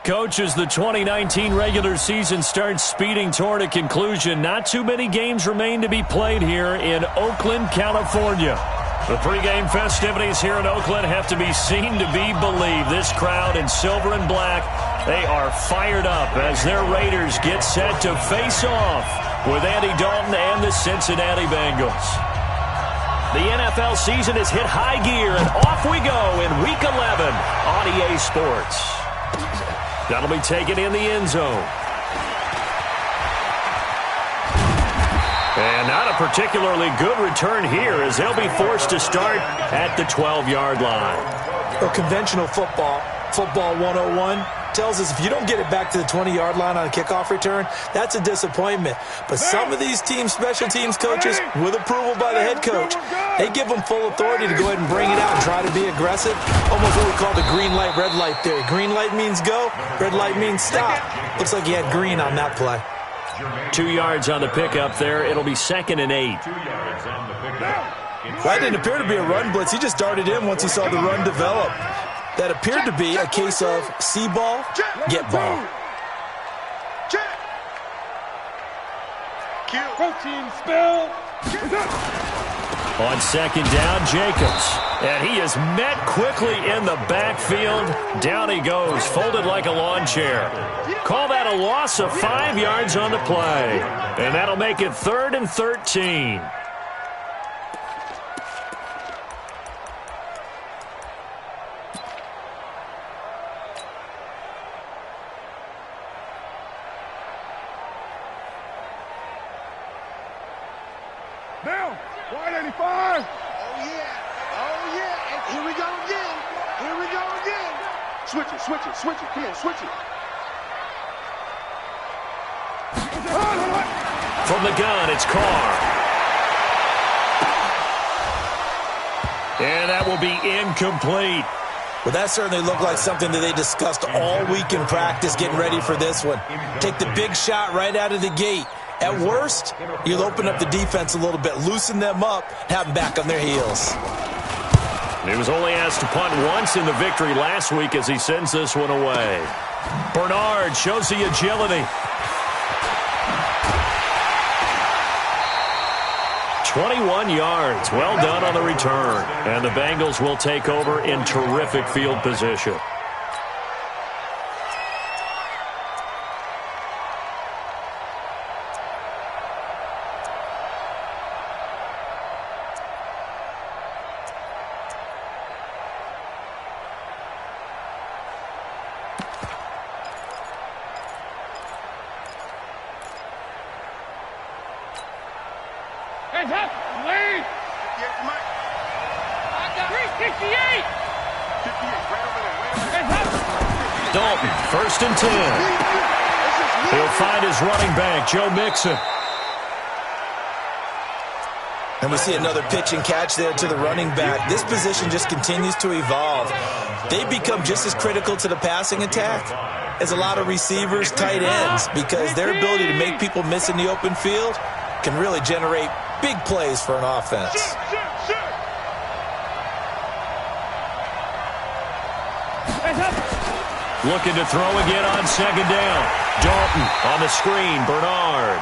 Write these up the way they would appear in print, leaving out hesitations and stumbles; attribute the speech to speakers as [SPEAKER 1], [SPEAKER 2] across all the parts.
[SPEAKER 1] Coach, as the 2019 regular season starts speeding toward a conclusion, not too many games remain to be played here in Oakland, California. The pregame festivities here in Oakland have to be seen to be believed. This crowd in silver and black, they are fired up as their Raiders get set to face off with Andy Dalton and the Cincinnati Bengals. The NFL season has hit high gear, and off we go in Week 11 on EA Sports. That'll be taken in the end zone. And not a particularly good return here as they'll be forced to start at the 12-yard line.
[SPEAKER 2] Well, conventional football 101, tells us if you don't get it back to the 20-yard line on a kickoff return, that's a disappointment. But some of these teams, special teams coaches, with approval by the head coach, they give them full authority to go ahead and bring it out and try to be aggressive. Almost what we call the green light, red light theory. Green light means go, red light means stop. Looks like he had green on that play.
[SPEAKER 1] 2 yards on the pickup there. It'll be 2nd and 8.
[SPEAKER 2] That didn't appear to be a run blitz. He just darted in once he saw the run develop. That appeared to be a case of see ball, get ball.
[SPEAKER 3] Protein spill.
[SPEAKER 1] On 2nd down, Jacobs. And he is met quickly in the backfield. Down he goes, folded like a lawn chair. Call that a loss of 5 yards on the play. And that'll make it 3rd and 13.
[SPEAKER 3] Down. Wide 85. Oh, yeah. Oh, yeah. And here we go again. Here we go again. Switch it, switch it, switch it. Come on, switch it.
[SPEAKER 1] From the gun, it's Carr. And that will be incomplete.
[SPEAKER 2] Well, that certainly looked like something that they discussed all week in practice getting ready for this one. Take the big shot right out of the gate. At worst, you'll open up the defense a little bit, loosen them up, have them back on their heels.
[SPEAKER 1] He was only asked to punt once in the victory last week as he sends this one away. Bernard shows the agility. 21 yards. Well done on the return. And the Bengals will take over in terrific field position.
[SPEAKER 3] Lead. 368.
[SPEAKER 1] Dalton, 1st and 10. He'll find his running back, Joe Mixon.
[SPEAKER 2] And we see another pitch and catch there to the running back. This position just continues to evolve. They become just as critical to the passing attack as a lot of receivers, tight ends, because their ability to make people miss in the open field can really generate big plays for an offense.
[SPEAKER 1] Looking to throw again on 2nd down. Dalton on the screen. Bernard.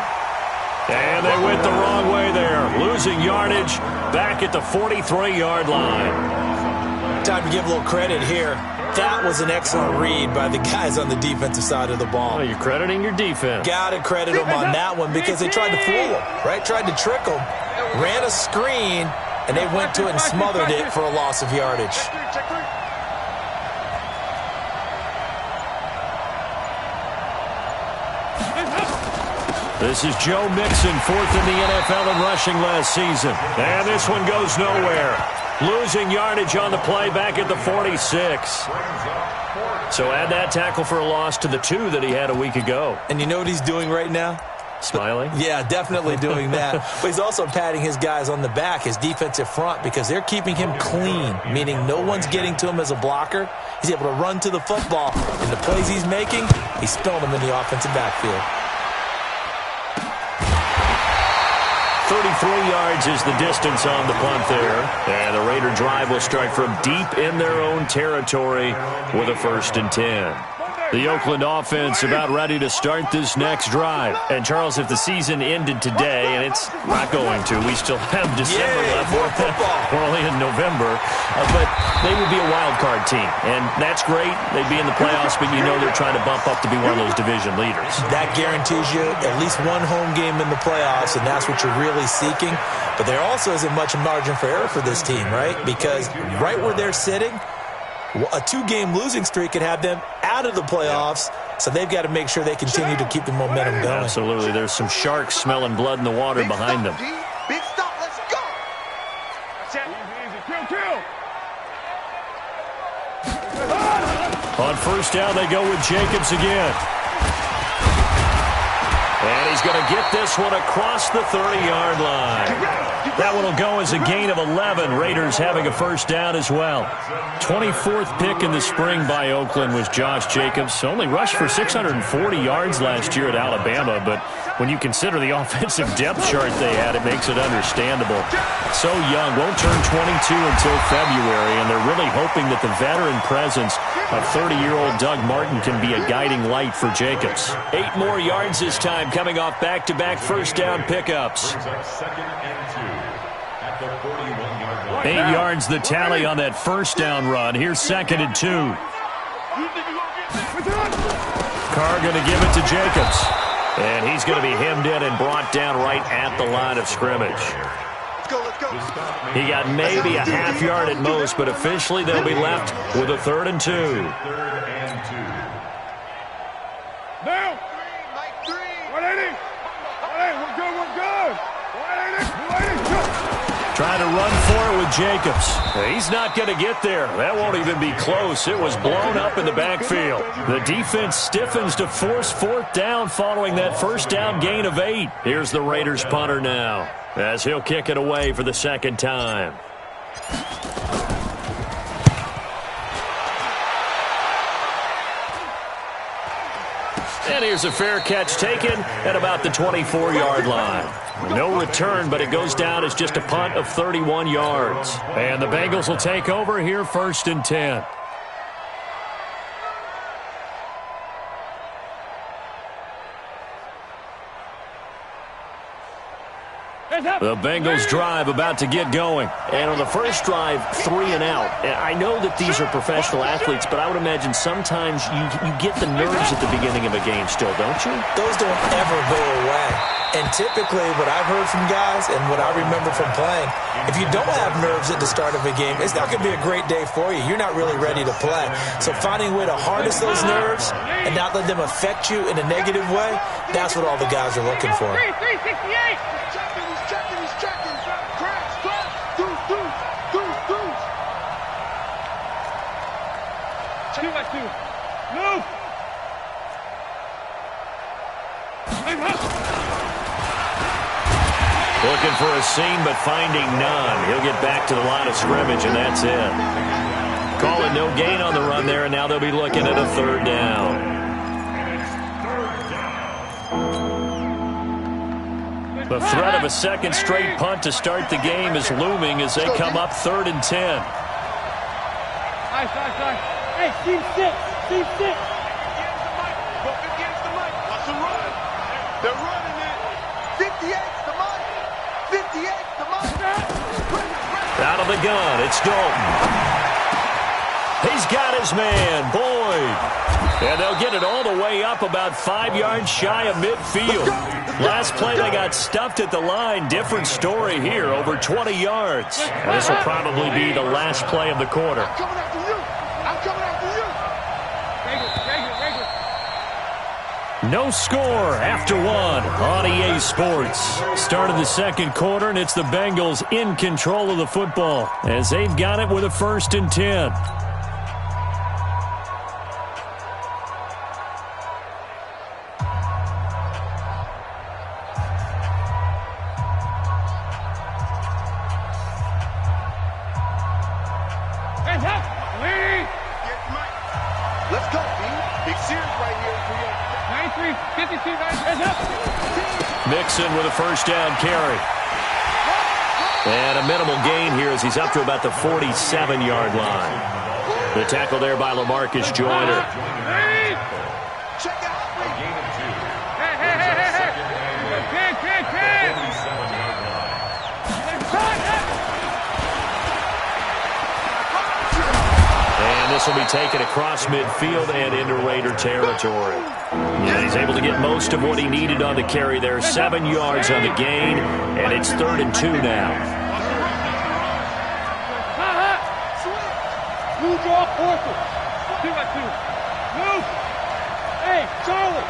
[SPEAKER 1] And they went the wrong way there. Losing yardage back at the 43-yard line.
[SPEAKER 2] Time to give a little credit here. That was an excellent read by the guys on the defensive side of the ball.
[SPEAKER 1] Oh, you're crediting your defense.
[SPEAKER 2] Got to credit them on that one because they tried to fool them, right? Tried to trick them. Ran a screen, and they went to it and smothered it for a loss of yardage.
[SPEAKER 1] This is Joe Mixon, 4th in the NFL in rushing last season. And this one goes nowhere. Losing yardage on the play back at the 46. So add that tackle for a loss to the 2 that he had a week ago.
[SPEAKER 2] And you know what he's doing right now?
[SPEAKER 1] Smiling?
[SPEAKER 2] Yeah, definitely doing that. But he's also patting his guys on the back, his defensive front, because they're keeping him clean, meaning no one's getting to him as a blocker. He's able to run to the football. And the plays he's making, he's spilling them in the offensive backfield.
[SPEAKER 1] 33 yards is the distance on the punt there. And the Raider drive will start from deep in their own territory with a 1st and 10. The Oakland offense about ready to start this next drive. And, Charles, if the season ended today, and it's not going to, we still have December left.
[SPEAKER 2] More football.
[SPEAKER 1] We're only in November. But they would be a wild card team. And that's great. They'd be in the playoffs, but you know they're trying to bump up to be one of those division leaders.
[SPEAKER 2] That guarantees you at least one home game in the playoffs, and that's what you're really seeking. But there also isn't much margin for error for this team, right? Because right where they're sitting, a 2-game losing streak could have them out of the playoffs, so they've got to make sure they continue to keep the momentum going.
[SPEAKER 1] Absolutely. There's some sharks smelling blood in the water behind them.
[SPEAKER 3] Big stop. Let's go. That's it. Easy. Kill.
[SPEAKER 1] On first down, they go with Jacobs again. And he's going to get this one across the 30-yard line. That one will go as a gain of 11. Raiders having a first down as well. 24th pick in the spring by Oakland was Josh Jacobs. Only rushed for 640 yards last year at Alabama, but when you consider the offensive depth chart they had, it makes it understandable. So young, won't turn 22 until February, and they're really hoping that the veteran presence of 30-year-old Doug Martin can be a guiding light for Jacobs. 8 more yards this time, coming off back-to-back first down pickups. 8 yards the tally on that first down run. Here's 2nd and 2. Carr going to give it to Jacobs. And he's going to be hemmed in and brought down right at the line of scrimmage.
[SPEAKER 3] Let's go.
[SPEAKER 1] He got maybe a half yard at most, but officially they'll be left with a 3rd and 2.
[SPEAKER 3] Now. Mike 3. 180. 180. We're good. 180.
[SPEAKER 1] Trying to run for it with Jacobs. He's not going to get there. That won't even be close. It was blown up in the backfield. The defense stiffens to force 4th down following that first down gain of 8. Here's the Raiders punter now as he'll kick it away for the 2nd time. And here's a fair catch taken at about the 24-yard line. No return, but it goes down as just a punt of 31 yards. And the Bengals will take over here 1st and 10. The Bengals drive about to get going. And on the first drive, 3 and out. And I know that these are professional athletes, but I would imagine sometimes you get the nerves at the beginning of a game still, don't you?
[SPEAKER 2] Those don't ever go away. And typically what I've heard from guys and what I remember from playing, if you don't have nerves at the start of a game, it's not going to be a great day for you. You're not really ready to play. So finding a way to harness those nerves and not let them affect you in a negative way, that's what all the guys are looking for.
[SPEAKER 3] 368. He's checking. Crash. Deuce. Check like 2. Move.
[SPEAKER 1] Looking for a seam, but finding none. He'll get back to the line of scrimmage, and that's it. Calling no gain on the run there, and now they'll be looking at a 3rd down. The threat of a second straight punt to start the game is looming as they come up 3rd and 10.
[SPEAKER 3] Nice. Hey, team 6. Go against the mic. Watch the run. They're running it. 58's the mic. 58's the mic.
[SPEAKER 1] Out of the gun, it's Dalton. He's got his man, Boyd. And they'll get it all the way up about 5 yards shy of midfield. Last play, they got stuffed at the line. Different story here, over 20 yards. And this will probably be the last play of the quarter.
[SPEAKER 3] I'm coming after you.
[SPEAKER 1] No score after 1 on EA Sports. Start of the 2nd quarter, and it's the Bengals in control of the football as they've got it with a 1st and 10.
[SPEAKER 3] Let's go, B. Big series right here for you. 93, 52,
[SPEAKER 1] Mixon with a first down carry. And a minimal gain here as he's up to about the 47-yard line. The tackle there by LaMarcus Joyner. will be taken across midfield and into Raider territory. And he's able to get most of what he needed on the carry there. 7 yards on the gain, and it's 3rd and 2 now.
[SPEAKER 3] Move draw, 4th. 2 by 2. Move. Hey, Charlie.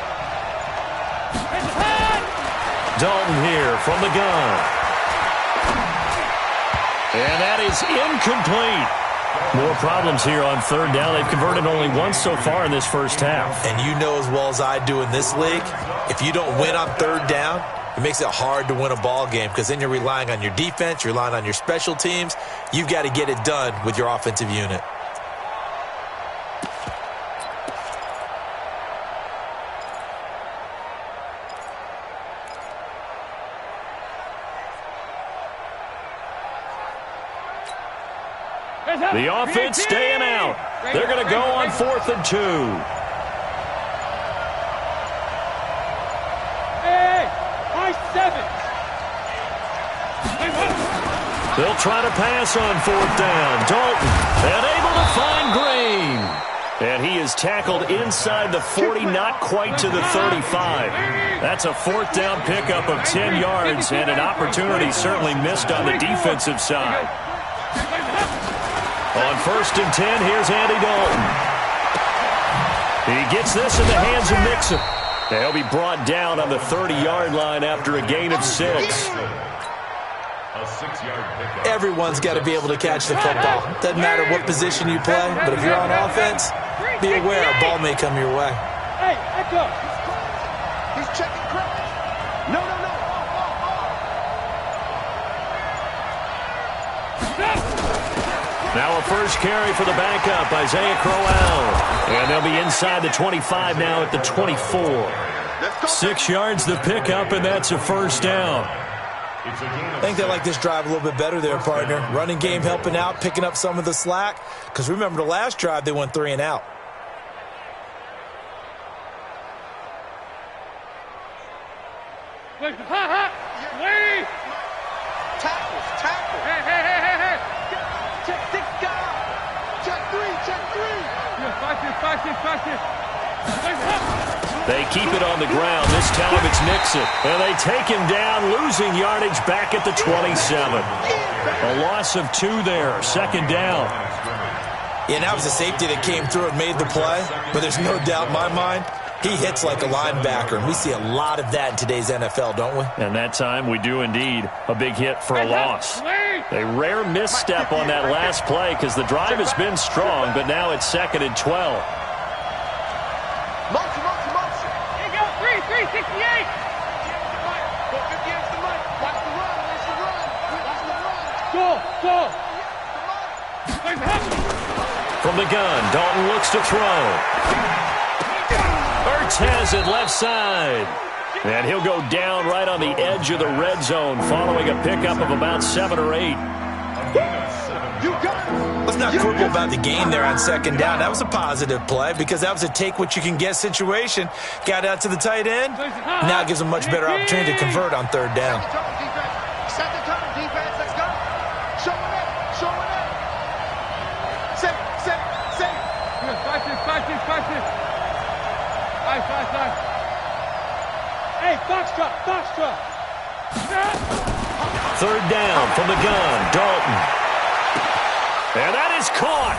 [SPEAKER 1] Dalton here from the gun. And that is incomplete. More problems here on 3rd down. They've converted only once so far in this first half.
[SPEAKER 2] And you know as well as I do in this league, if you don't win on 3rd down, it makes it hard to win a ball game because then you're relying on your defense, you're relying on your special teams. You've got to get it done with your offensive unit.
[SPEAKER 1] The offense staying out. They're going to go on 4th and 2.
[SPEAKER 3] Hey, high 7.
[SPEAKER 1] They'll try to pass on 4th down. Dalton, and able to find Green. And he is tackled inside the 40, not quite to the 35. That's a 4th down pickup of 10 yards and an opportunity certainly missed on the defensive side. On 1st and 10, here's Andy Dalton. He gets this in the hands of Mixon. He'll be brought down on the 30-yard line after a gain of 6.
[SPEAKER 2] Everyone's got to be able to catch the football. Doesn't matter what position you play, but if you're on offense, be aware a ball may come your way.
[SPEAKER 3] Hey, echo. He's checking crowd. No.
[SPEAKER 1] Now a first carry for the backup, Isaiah Crowell. And they'll be inside the 25 now at the 24. 6 yards the pickup, and that's a 1st down.
[SPEAKER 2] I think they like this drive a little bit better there, partner. Running game helping out, picking up some of the slack. Because remember, the last drive, they went 3 and out.
[SPEAKER 3] Wait. Tackles. Hey. Check 6 guys. Check 3.
[SPEAKER 1] They keep it on the ground. This time it's Mixon. And they take him down, losing yardage back at the 27. A loss of 2 there. 2nd down.
[SPEAKER 2] Yeah, that was a safety that came through and made the play. But there's no doubt in my mind, he hits like a linebacker. And we see a lot of that in today's NFL, don't we?
[SPEAKER 1] And that time we do indeed. A big hit for a loss. A rare misstep on that last play because the drive has been strong, but now it's 2nd and 12.
[SPEAKER 3] Motion. Here you go, 368. Go 50 against the mic. Watch the run. Go.
[SPEAKER 1] From the gun, Dalton looks to throw. Ertz has it left side. And he'll go down right on the edge of the red zone following a pickup of about 7 or 8.
[SPEAKER 2] Let's not quibble about the gain there on 2nd down. That was a positive play because that was a take-what-you-can-get situation. Got out to the tight end. Now it gives them much better opportunity to convert on 3rd down.
[SPEAKER 3] Set the tone, defense. Let's go. Showing up. Set. 5-6. Hey, Foxtrot.
[SPEAKER 1] 3rd down from the gun, Dalton. And that is caught.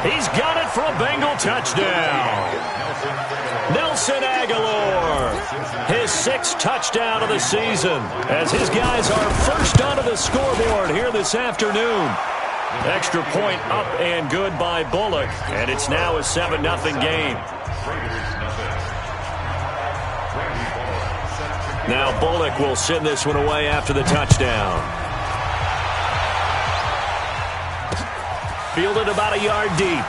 [SPEAKER 1] He's got it for a Bengal touchdown. Nelson Aguilar, his 6th touchdown of the season, as his guys are first onto the scoreboard here this afternoon. Extra point up and good by Bullock, and it's now a 7-0 game. Now Bullock will send this one away after the touchdown. Fielded about a yard deep.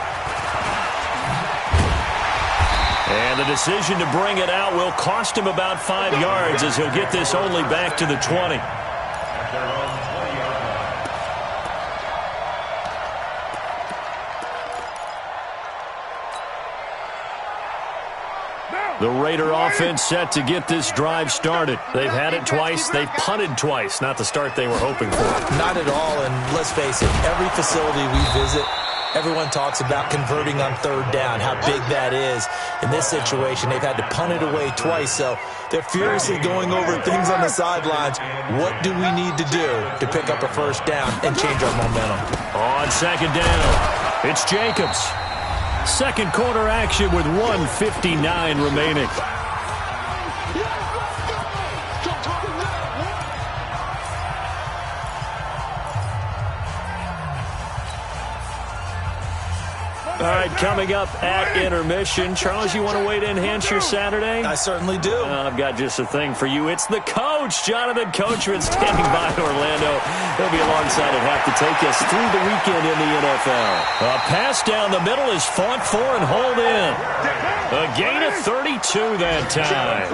[SPEAKER 1] And the decision to bring it out will cost him about 5 yards as he'll get this only back to the 20.
[SPEAKER 3] Now,
[SPEAKER 1] The Raider offense set to get this drive started. They've had it twice. They've punted twice. Not the start they were hoping for.
[SPEAKER 2] Not at all, and let's face it, every facility we visit, everyone talks about converting on third down, how big that is. In this situation, they've had to punt it away twice, so they're furiously going over things on the sidelines. What do we need to do to pick up a first down and change our momentum?
[SPEAKER 1] On second down, it's Jacobs. Second quarter action with 1:59 remaining. All right, coming up at intermission. Charles, you want to wait to enhance your Saturday?
[SPEAKER 2] I certainly do.
[SPEAKER 1] I've got just a thing for you. It's the coach, Jonathan Coachman, standing by Orlando. He'll be alongside at half to take us through the weekend in the NFL. A pass down the middle is fought for and hauled in. A gain of 32 that time.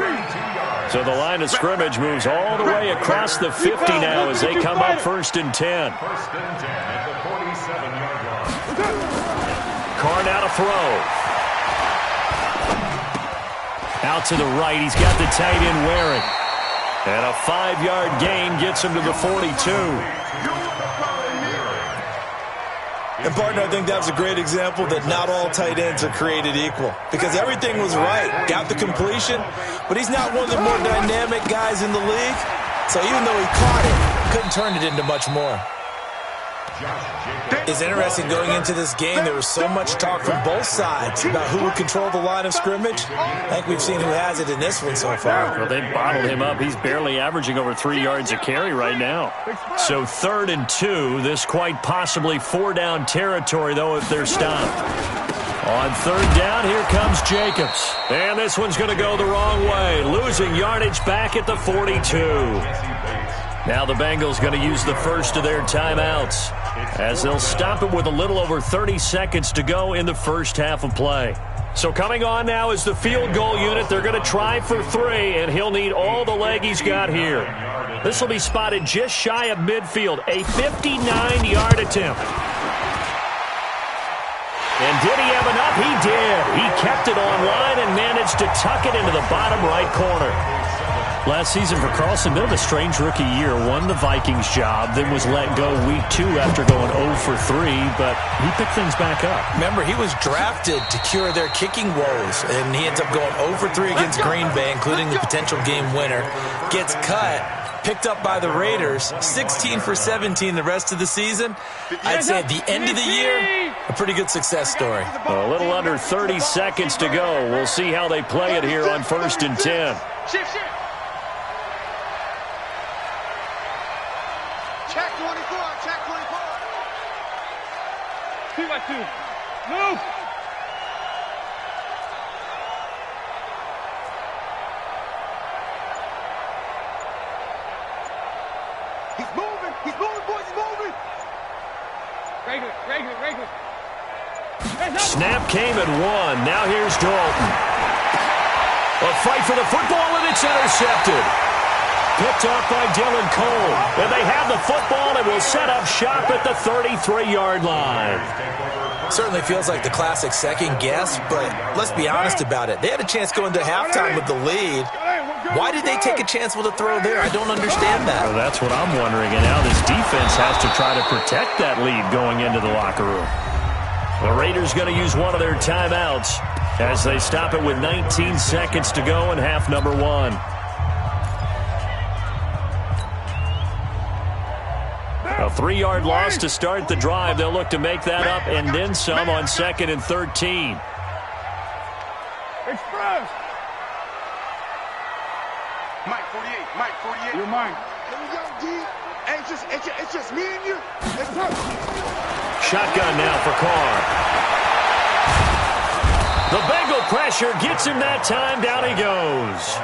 [SPEAKER 1] So the line of scrimmage moves all the way across the 50 now as they come up 1st and 10. Carr now to throw. Out to the right. He's got the tight end wearing. And a 5-yard gain gets him to the 42.
[SPEAKER 2] And, partner, I think that was a great example that not all tight ends are created equal. Because everything was right. Got the completion, but he's not one of the more dynamic guys in the league. So even though he caught it, couldn't turn it into much more. It's interesting going into this game. There was so much talk from both sides about who would control the line of scrimmage. I think we've seen who has it in this one so far.
[SPEAKER 1] Well, they bottled him up. He's barely averaging over 3 yards a carry right now. So 3rd and 2. This quite possibly 4-down territory, though, if they're stopped. On 3rd down, here comes Jacobs. And this one's going to go the wrong way. Losing yardage back at the 42. Now the Bengals going to use the first of their timeouts as they'll stop it with a little over 30 seconds to go in the first half of play. So coming on now is the field goal unit. They're going to try for 3, and he'll need all the leg he's got here. This will be spotted just shy of midfield, a 59-yard attempt. And did he have enough? He did. He kept it online and managed to tuck it into the bottom right corner. Last season for Carlson, bit of a strange rookie year. Won the Vikings job, then was let go week 2 after going 0 for 3, but he picked things back up.
[SPEAKER 2] Remember, he was drafted to cure their kicking woes, and he ends up going 0 for 3 against Green Bay, including the potential game winner. Gets cut, picked up by the Raiders, 16 for 17 the rest of the season. I'd say at the end of the year, a pretty good success story.
[SPEAKER 1] A little under 30 seconds to go. We'll see how they play it here on 1st and 10.
[SPEAKER 3] Shift. Check 24, check 24. 2-by-2. Move. He's moving, boys, he's moving. Regular.
[SPEAKER 1] Snap came at 1. Now here's Dalton. A fight for the football, and it's intercepted. Picked off by Dylan Cole. And they have the football and will set up shop at the 33-yard line.
[SPEAKER 2] Certainly feels like the classic second guess, but let's be honest about it. They had a chance going to halftime with the lead. Why did they take a chance with a throw there? I don't understand that.
[SPEAKER 1] Well, that's what I'm wondering. And now this defense has to try to protect that lead going into the locker room. The Raiders going to use one of their timeouts as they stop it with 19 seconds to go in half number 1. A 3-yard loss to start the drive. They'll look to make that up and then some on 2nd and 13.
[SPEAKER 3] Express. Mike 48. You're mine. Here we go, D. Hey, it's just me and you. It's perfect.
[SPEAKER 1] Shotgun now for Carr. The Bengal pressure gets him that time. Down he goes.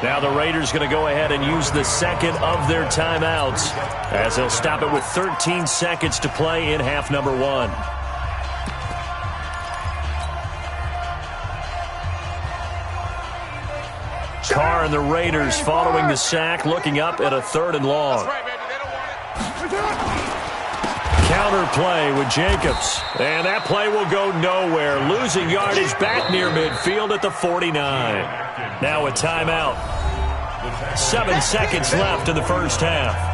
[SPEAKER 1] Now the Raiders going to go ahead and use the second of their timeouts as they'll stop it with 13 seconds to play in half number 1. Carr and the Raiders following the sack, looking up at a 3rd and long. Counter play with Jacobs. And that play will go nowhere. Losing yardage back near midfield at the 49. Now a timeout. 7 seconds left in the first half.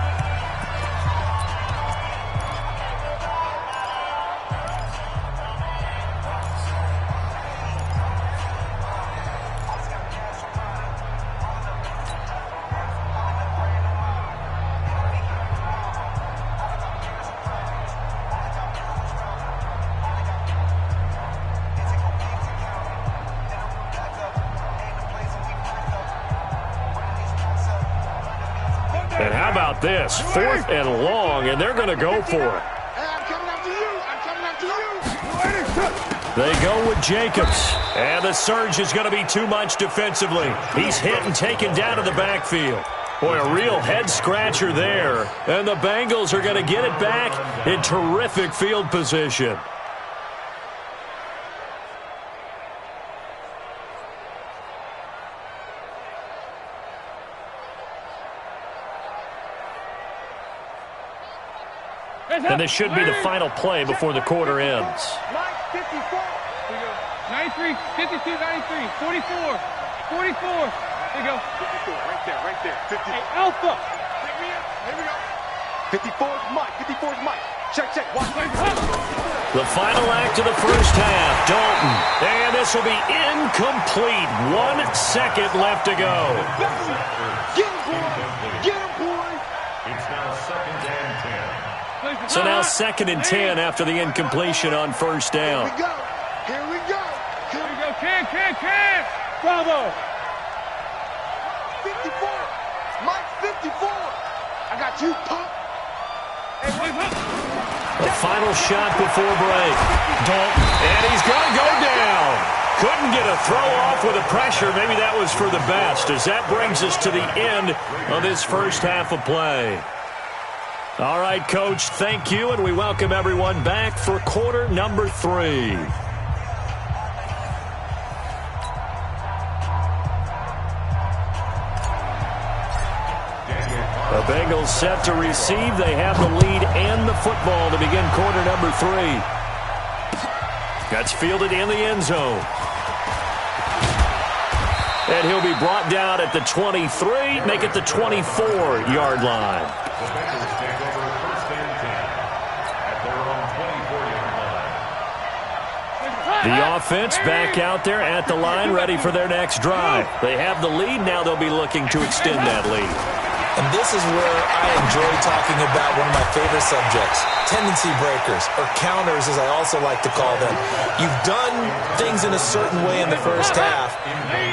[SPEAKER 1] And how about this? 4th and long, and they're going to go for it.
[SPEAKER 3] I'm coming after you. I'm coming after you.
[SPEAKER 1] They go with Jacobs. And the surge is going to be too much defensively. He's hit and taken down to the backfield. Boy, a real head-scratcher there. And the Bengals are going to get it back in terrific field position. And this should be the final play before the quarter ends.
[SPEAKER 4] 93, 52, 93, 44, 44. There you go.
[SPEAKER 3] 54, right there. 50.
[SPEAKER 4] Hey, Alpha.
[SPEAKER 3] Here we go. 54 is Mike. 54 is Mike. Check. Watch.
[SPEAKER 1] The final act of the first half, Dalton. And this will be incomplete. 1 second left to go.
[SPEAKER 3] Get him, boy. Get him, boy.
[SPEAKER 5] It's now 2nd and 10.
[SPEAKER 1] So now 2nd and 10 after the incompletion on first down.
[SPEAKER 3] Here we go.
[SPEAKER 4] Can. Bravo.
[SPEAKER 3] 54. Mike, 54. I got you, punk.
[SPEAKER 1] The final shot before break. Dalton. And he's going to go down. Couldn't get a throw off with the pressure. Maybe that was for the best, as that brings us to the end of this first half of play. All right, Coach, thank you, and we welcome everyone back for quarter number 3. The Bengals set to receive. They have the lead and the football to begin quarter number 3. That's fielded in the end zone. And he'll be brought down at the 23, make it the 24-yard line.
[SPEAKER 5] The Bengals take over 1st and 10 at their own 24-yard line.
[SPEAKER 1] The offense back out there at the line, ready for their next drive. They have the lead. Now they'll be looking to extend that lead.
[SPEAKER 2] And this is where I enjoy talking about one of my favorite subjects, tendency breakers, or counters as I also like to call them. You've done things in a certain way in the first half,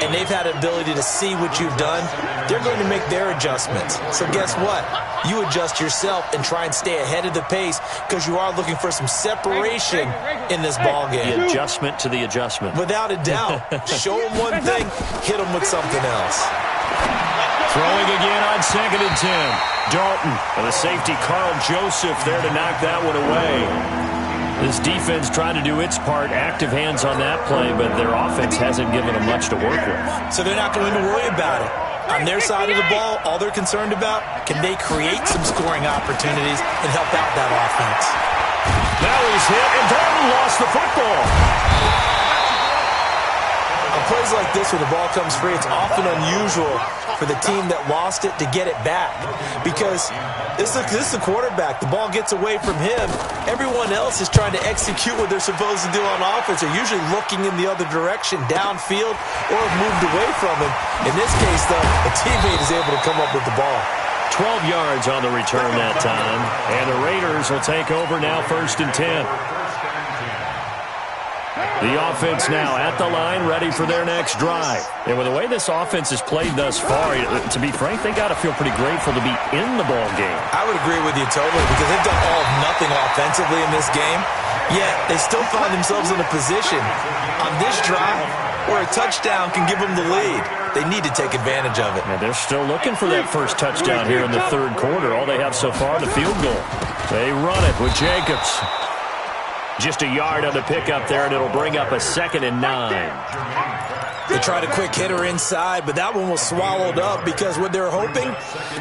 [SPEAKER 2] and they've had an ability to see what you've done. They're going to make their adjustments. So guess what? You adjust yourself and try and stay ahead of the pace because you are looking for some separation in this ball game.
[SPEAKER 1] The adjustment to the adjustment.
[SPEAKER 2] Without a doubt. Show them one thing, hit them with something else.
[SPEAKER 1] Throwing again on 2nd and 10. Dalton and the safety Carl Joseph there to knock that one away. This defense trying to do its part, active hands on that play, but their offense hasn't given them much to work with.
[SPEAKER 2] So they're not going to worry about it. On their side of the ball, all they're concerned about, can they create some scoring opportunities and help out that offense?
[SPEAKER 1] Now he's hit, and Dalton lost the football.
[SPEAKER 2] On plays like this where the ball comes free, it's often unusual for the team that lost it to get it back because this is the quarterback. The ball gets away from him. Everyone else is trying to execute what they're supposed to do on offense. They're usually looking in the other direction, downfield, or have moved away from him. In this case, though, a teammate is able to come up with the ball.
[SPEAKER 1] 12 yards on the return that time. And the Raiders will take over now 1st and 10. The offense now at the line, ready for their next drive. And with the way this offense has played thus far, to be frank, they got to feel pretty grateful to be in the ball game.
[SPEAKER 2] I would agree with you totally because they've done all of nothing offensively in this game, yet they still find themselves in a position on this drive where a touchdown can give them the lead. They need to take advantage of it.
[SPEAKER 1] And they're still looking for that first touchdown here in the 3rd quarter. All they have so far, the field goal. They run it with Jacobs. Just a yard on the pickup there, and it'll bring up a 2nd and 9.
[SPEAKER 2] They tried a quick hitter inside, but that one was swallowed up because what they're hoping,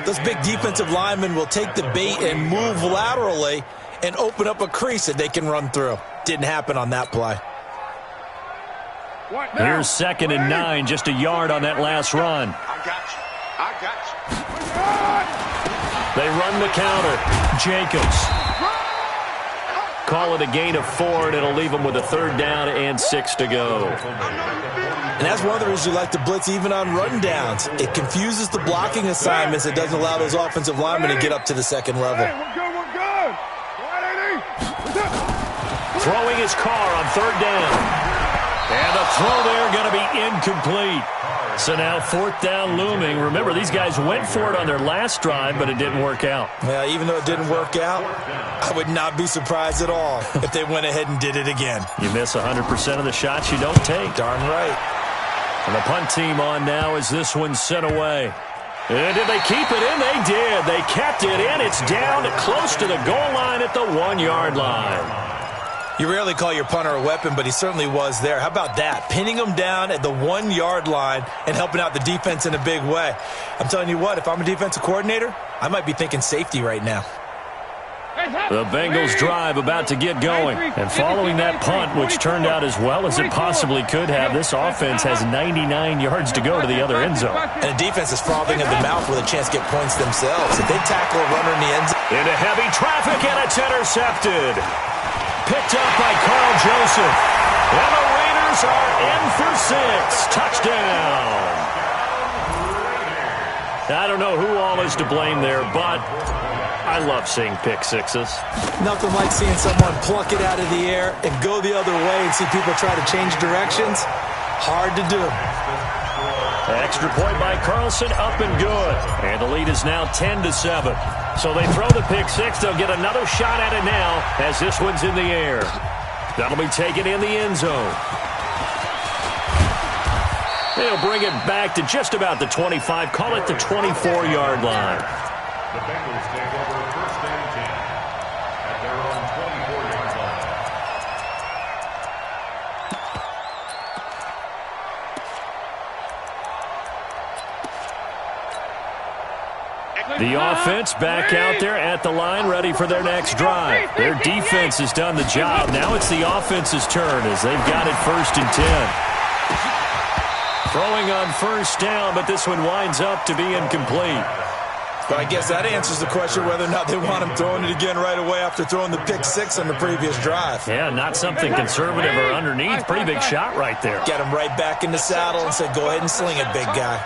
[SPEAKER 2] those big defensive linemen will take the bait and move laterally and open up a crease that they can run through. Didn't happen on that play.
[SPEAKER 1] Here's 2nd and 9, just a yard on that last run.
[SPEAKER 3] I got you. I got you.
[SPEAKER 1] They run the counter. Jacobs. Call it a gain of 4, and it'll leave them with a 3rd down and 6 to go.
[SPEAKER 2] And that's one of the reasons you like to blitz even on run downs. It confuses the blocking assignments. It doesn't allow those offensive linemen to get up to the second level.
[SPEAKER 3] Hey, we're good, we're good.
[SPEAKER 1] Throwing his car on 3rd down. And the throw there going to be incomplete. So now 4th down looming. Remember, these guys went for it on their last drive, but it didn't work out.
[SPEAKER 2] Yeah, even though it didn't work out, I would not be surprised at all if they went ahead and did it again.
[SPEAKER 1] You miss 100% of the shots you don't take.
[SPEAKER 2] Darn right.
[SPEAKER 1] And the punt team on now as this one's sent away. And did they keep it in? They did. They kept it in. It's down close to the goal line at the 1-yard line.
[SPEAKER 2] You rarely call your punter a weapon, but he certainly was there. How about that? Pinning him down at the 1-yard line and helping out the defense in a big way. I'm telling you what, if I'm a defensive coordinator, I might be thinking safety right now.
[SPEAKER 1] The Bengals drive about to get going. And following that punt, which turned out as well as it possibly could have, this offense has 99 yards to go to the other end zone.
[SPEAKER 2] And the defense is frothing at the mouth with a chance to get points themselves. If they tackle a runner in the end zone.
[SPEAKER 1] Into heavy traffic, and it's intercepted. Picked up by Carl Joseph. And the Raiders are in for 6. Touchdown. I don't know who all is to blame there, but I love seeing pick sixes.
[SPEAKER 2] Nothing like seeing someone pluck it out of the air and go the other way and see people try to change directions. Hard to do.
[SPEAKER 1] Extra point by Carlson, up and good. And the lead is now 10-7. So they throw the pick six. They'll get another shot at it now as this one's in the air. That'll be taken in the end zone. They'll bring it back to just about the 25. Call it the 24-yard line.
[SPEAKER 5] The Bengals take over 1st and 10 at their own 24-yard line.
[SPEAKER 1] The offense back out there at the line, ready for their next drive. Their defense has done the job. Now it's the offense's turn as they've got it 1st and 10. Throwing on 1st down, but this one winds up to be incomplete.
[SPEAKER 2] But I guess that answers the question whether or not they want him throwing it again right away after throwing the pick six on the previous drive.
[SPEAKER 1] Yeah, not something conservative or underneath. Pretty big shot right there.
[SPEAKER 2] Get him right back in the saddle and said, go ahead and sling it, big guy.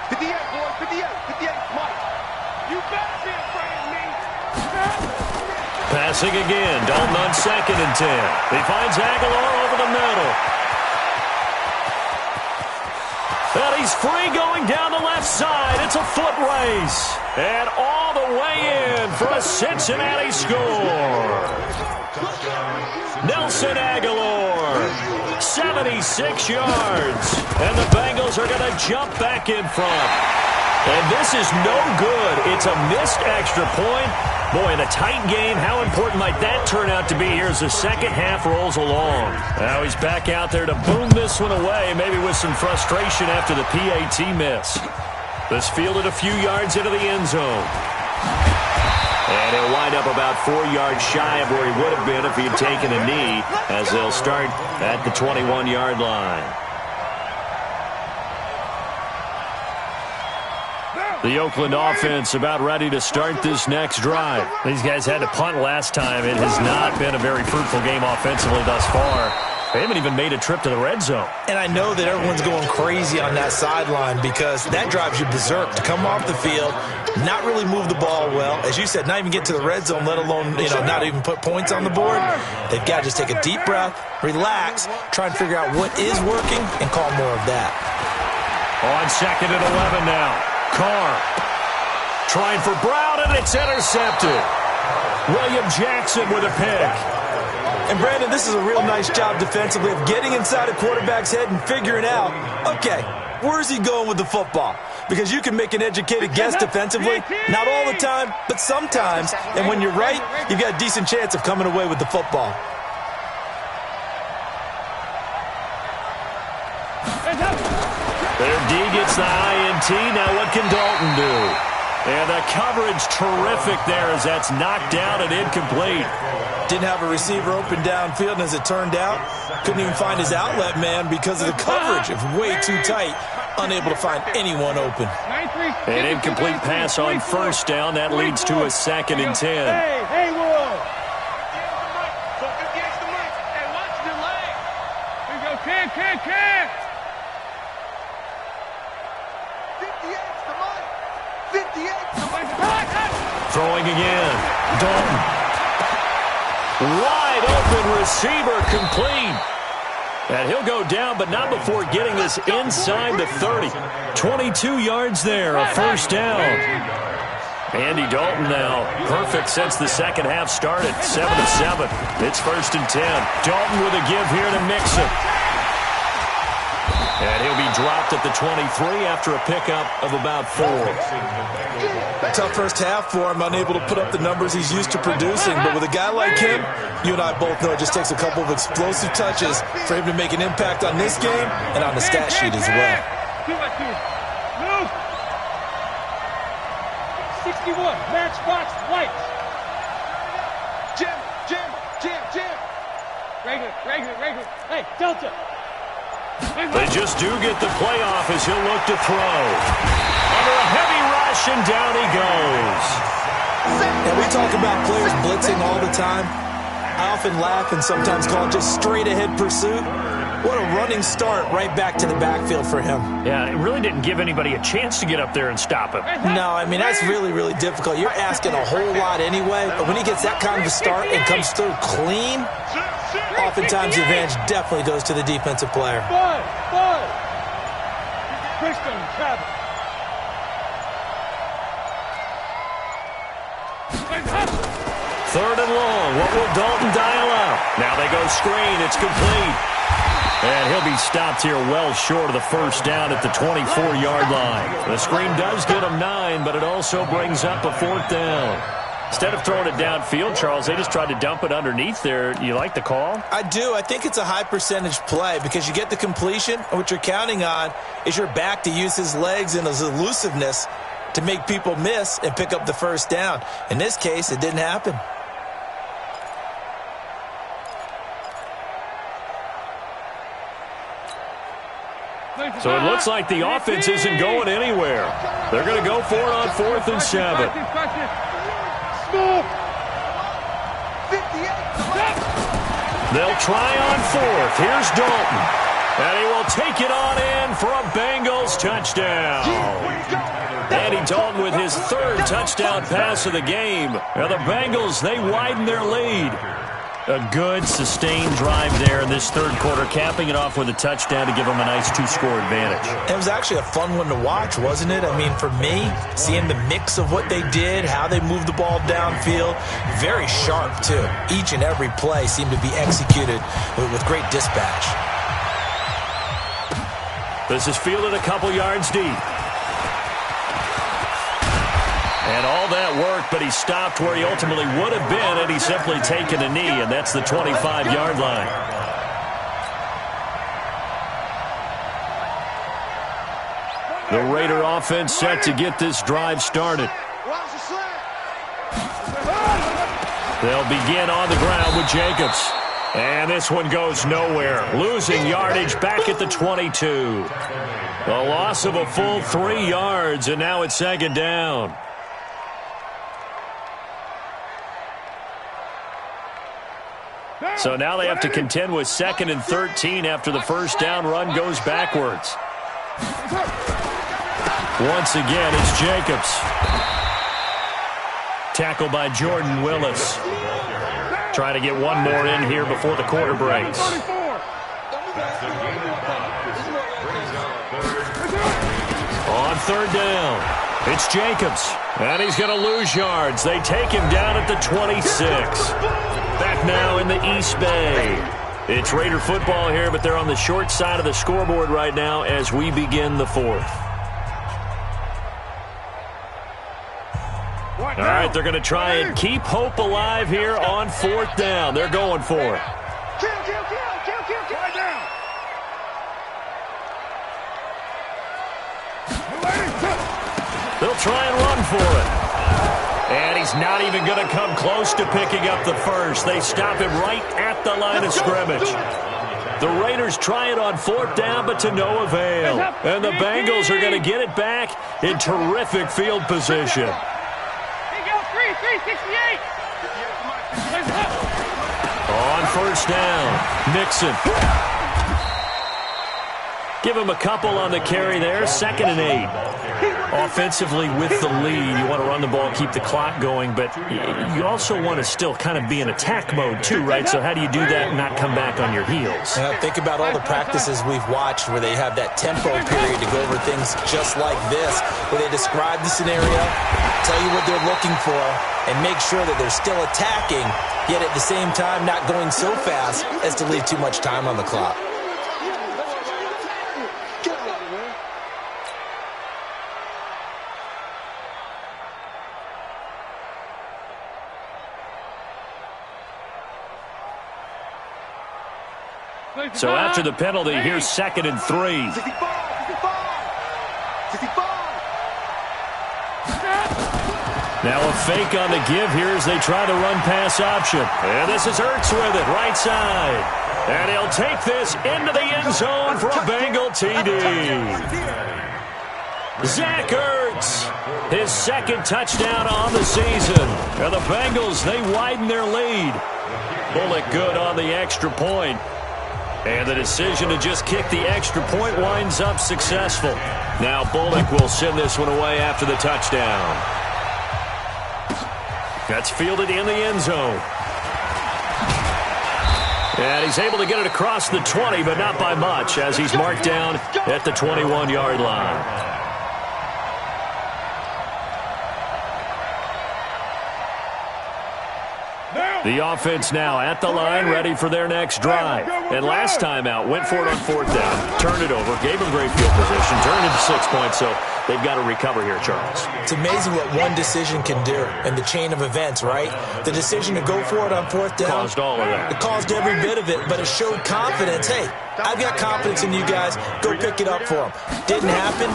[SPEAKER 3] 58, boy, 58, 58, Mike. You better be afraid of me.
[SPEAKER 1] Passing again. Dalton on 2nd and 10. He finds Aguilar over the middle. And he's free going down the left side. It's a foot race. And all the way in for a Cincinnati score. Nelson Aguilar, 76 yards. And the Bengals are going to jump back in front. And this is no good. It's a missed extra point. Boy, in a tight game, how important might that turn out to be here as the second half rolls along? Now he's back out there to boom this one away, maybe with some frustration after the PAT miss. This fielded a few yards into the end zone. And he'll wind up about 4 yards shy of where he would have been if he had taken a knee, as they'll start at the 21-yard line. The Oakland offense about ready to start this next drive. These guys had to punt last time. It has not been a very fruitful game offensively thus far. They haven't even made a trip to the red zone.
[SPEAKER 2] And I know that everyone's going crazy on that sideline because that drives you berserk to come off the field, not really move the ball well. As you said, not even get to the red zone, let alone, not even put points on the board. They've got to just take a deep breath, relax, try and figure out what is working, and call more of that.
[SPEAKER 1] On 2nd and 11 now. Carr trying for Brown, and it's intercepted. William Jackson with a pick.
[SPEAKER 2] And, Brandon, this is a real nice job defensively of getting inside a quarterback's head and figuring out, okay, where's he going with the football? Because you can make an educated guess defensively, not all the time, but sometimes. And when you're right, you've got a decent chance of coming away with the football.
[SPEAKER 1] Their D gets the INT. Now what can Dalton do? And the coverage terrific there as that's knocked down and incomplete.
[SPEAKER 2] Didn't have a receiver open downfield, and as it turned out, couldn't even find his outlet man because of the coverage. It was way too tight, unable to find anyone open.
[SPEAKER 1] An incomplete pass on first down. That leads to a 2nd and 10.
[SPEAKER 4] Hey, Will. Here you go, Cam.
[SPEAKER 3] 58.
[SPEAKER 1] Throwing again. Dalton. Wide open receiver, complete. And he'll go down, but not before getting this inside the 30. 22 yards there, a first down. Andy Dalton now perfect since the second half started. 7 of 7. It's 1st and 10. Dalton with a give here to mix it. And he'll be dropped at the 23 after a pickup of about 4.
[SPEAKER 2] Tough first half for him, unable to put up the numbers he's used to producing. But with a guy like him, you and I both know it just takes a couple of explosive touches for him to make an impact on this game and on the stat sheet as well.
[SPEAKER 4] 61, matchbox white.
[SPEAKER 3] Jim.
[SPEAKER 4] Regular. Hey, Delta.
[SPEAKER 1] They just do get the playoff as he'll look to throw. Under a heavy rush, and down he goes.
[SPEAKER 2] And we talk about players blitzing all the time. I often laugh and sometimes call it just straight-ahead pursuit. What a running start right back to the backfield for him.
[SPEAKER 1] Yeah, it really didn't give anybody a chance to get up there and stop him.
[SPEAKER 2] No, I mean, that's really, really difficult. You're asking a whole lot anyway, but when he gets that kind of a start and comes through clean, oftentimes the advantage definitely goes to the defensive player.
[SPEAKER 4] Bud. Kristen, Travis.
[SPEAKER 1] Third and long. What will Dalton dial up? Now they go screen. It's complete. And he'll be stopped here well short of the first down at the 24-yard line. The screen does get him 9, but it also brings up a 4th down. Instead of throwing it downfield, Charles, they just tried to dump it underneath there. You like the call?
[SPEAKER 2] I do. I think it's a high-percentage play because you get the completion, and what you're counting on is your back to use his legs and his elusiveness to make people miss and pick up the first down. In this case, it didn't happen.
[SPEAKER 1] So it looks like the offense isn't going anywhere. They're going to go for it on 4th and 7. They'll try on 4th. Here's Dalton. And he will take it on in for a Bengals touchdown. Andy Dalton with his 3rd touchdown pass of the game. And the Bengals, they widen their lead. A good, sustained drive there in this 3rd quarter, capping it off with a touchdown to give them a nice 2-score advantage.
[SPEAKER 2] It was actually a fun one to watch, wasn't it? I mean, for me, seeing the mix of what they did, how they moved the ball downfield, very sharp, too. Each and every play seemed to be executed with great dispatch.
[SPEAKER 1] This is fielded a couple yards deep. And all that work, but he stopped where he ultimately would have been had he simply taken a knee, and that's the 25-yard line. The Raider offense set to get this drive started. They'll begin on the ground with Jacobs. And this one goes nowhere. Losing yardage back at the 22. A loss of a full 3 yards, and now it's 2nd down. So now they have to contend with 2nd and 13 after the first down run goes backwards. Once again, it's Jacobs. Tackled by Jordan Willis. Trying to get one more in here before the quarter breaks. On 3rd down, it's Jacobs. And he's going to lose yards. They take him down at the 26. Back now in the East Bay. It's Raider football here, but they're on the short side of the scoreboard right now as we begin the 4th. All right, they're going to try and keep hope alive here on 4th down. They're going for it.
[SPEAKER 3] Kill. Right down.
[SPEAKER 1] They'll try and run for it. And he's not even going to come close to picking up the first. They stop him right at the line of scrimmage. The Raiders try it on 4th down, but to no avail. And the Bengals are going to get it back in terrific field position. On 1st down, Nixon. Give him a couple on the carry there. 2nd and 8. Offensively with the lead, you want to run the ball, keep the clock going, but you also want to still kind of be in attack mode too, right? So how do you do that and not come back on your heels?
[SPEAKER 2] Think about all the practices we've watched where they have that tempo period to go over things just like this, where they describe the scenario, tell you what they're looking for, and make sure that they're still attacking, yet at the same time not going so fast as to leave too much time on the clock.
[SPEAKER 1] So after the penalty, here's 2nd and 3. Now a fake on the give here as they try the run-pass option. And this is Ertz with it, right side. And he'll take this into the end zone for a Bengal TD. Zach Ertz, his 2nd touchdown on the season. And the Bengals, they widen their lead. Bullock good on the extra point. And the decision to just kick the extra point winds up successful. Now Bullock will send this one away after the touchdown. That's fielded in the end zone. And he's able to get it across the 20, but not by much, as he's marked down at the 21-yard line. The offense now at the line, ready for their next drive. And last time out, went for it on 4th down, turned it over, gave them great field position, turned into 6 points, so they've got to recover here, Charles.
[SPEAKER 2] It's amazing what one decision can do in the chain of events, right? The decision to go for it on 4th down.
[SPEAKER 1] Caused all of that.
[SPEAKER 2] It caused every bit of it, but it showed confidence. Hey, I've got confidence in you guys. Go pick it up for them. Didn't happen.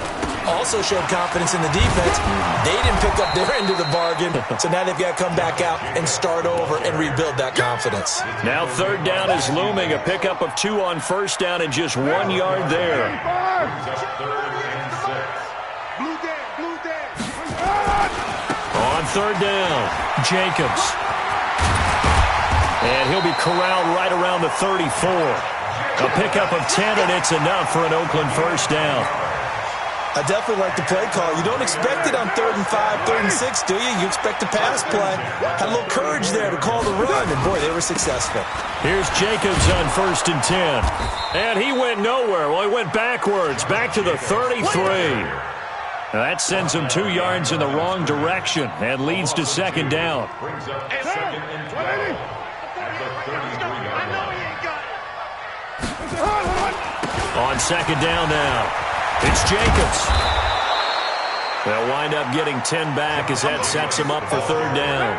[SPEAKER 2] Also showed confidence in the defense. They didn't pick up their end of the bargain, so now they've got to come back out and start over and rebuild that confidence.
[SPEAKER 1] Now 3rd down is looming. A pickup of 2 on 1st down and just 1 yard there. On 3rd down, Jacobs. And he'll be corralled right around the 34. A pickup of 10, and it's enough for an Oakland 1st down.
[SPEAKER 2] I definitely like the play call. You don't expect it on 3rd and 5, 3rd and 6, do you? You expect a pass play. Had a little courage there to call the run, and boy, they were successful.
[SPEAKER 1] Here's Jacobs on 1st and 10. And he went nowhere. Well, he went backwards, back to the 33. Now that sends him 2 yards in the wrong direction and leads to 2nd down.
[SPEAKER 5] Brings up 2nd and 12 at the 33-yard line.
[SPEAKER 1] On 2nd down now. It's Jacobs. They'll wind up getting 10 back as that sets him up for 3rd down.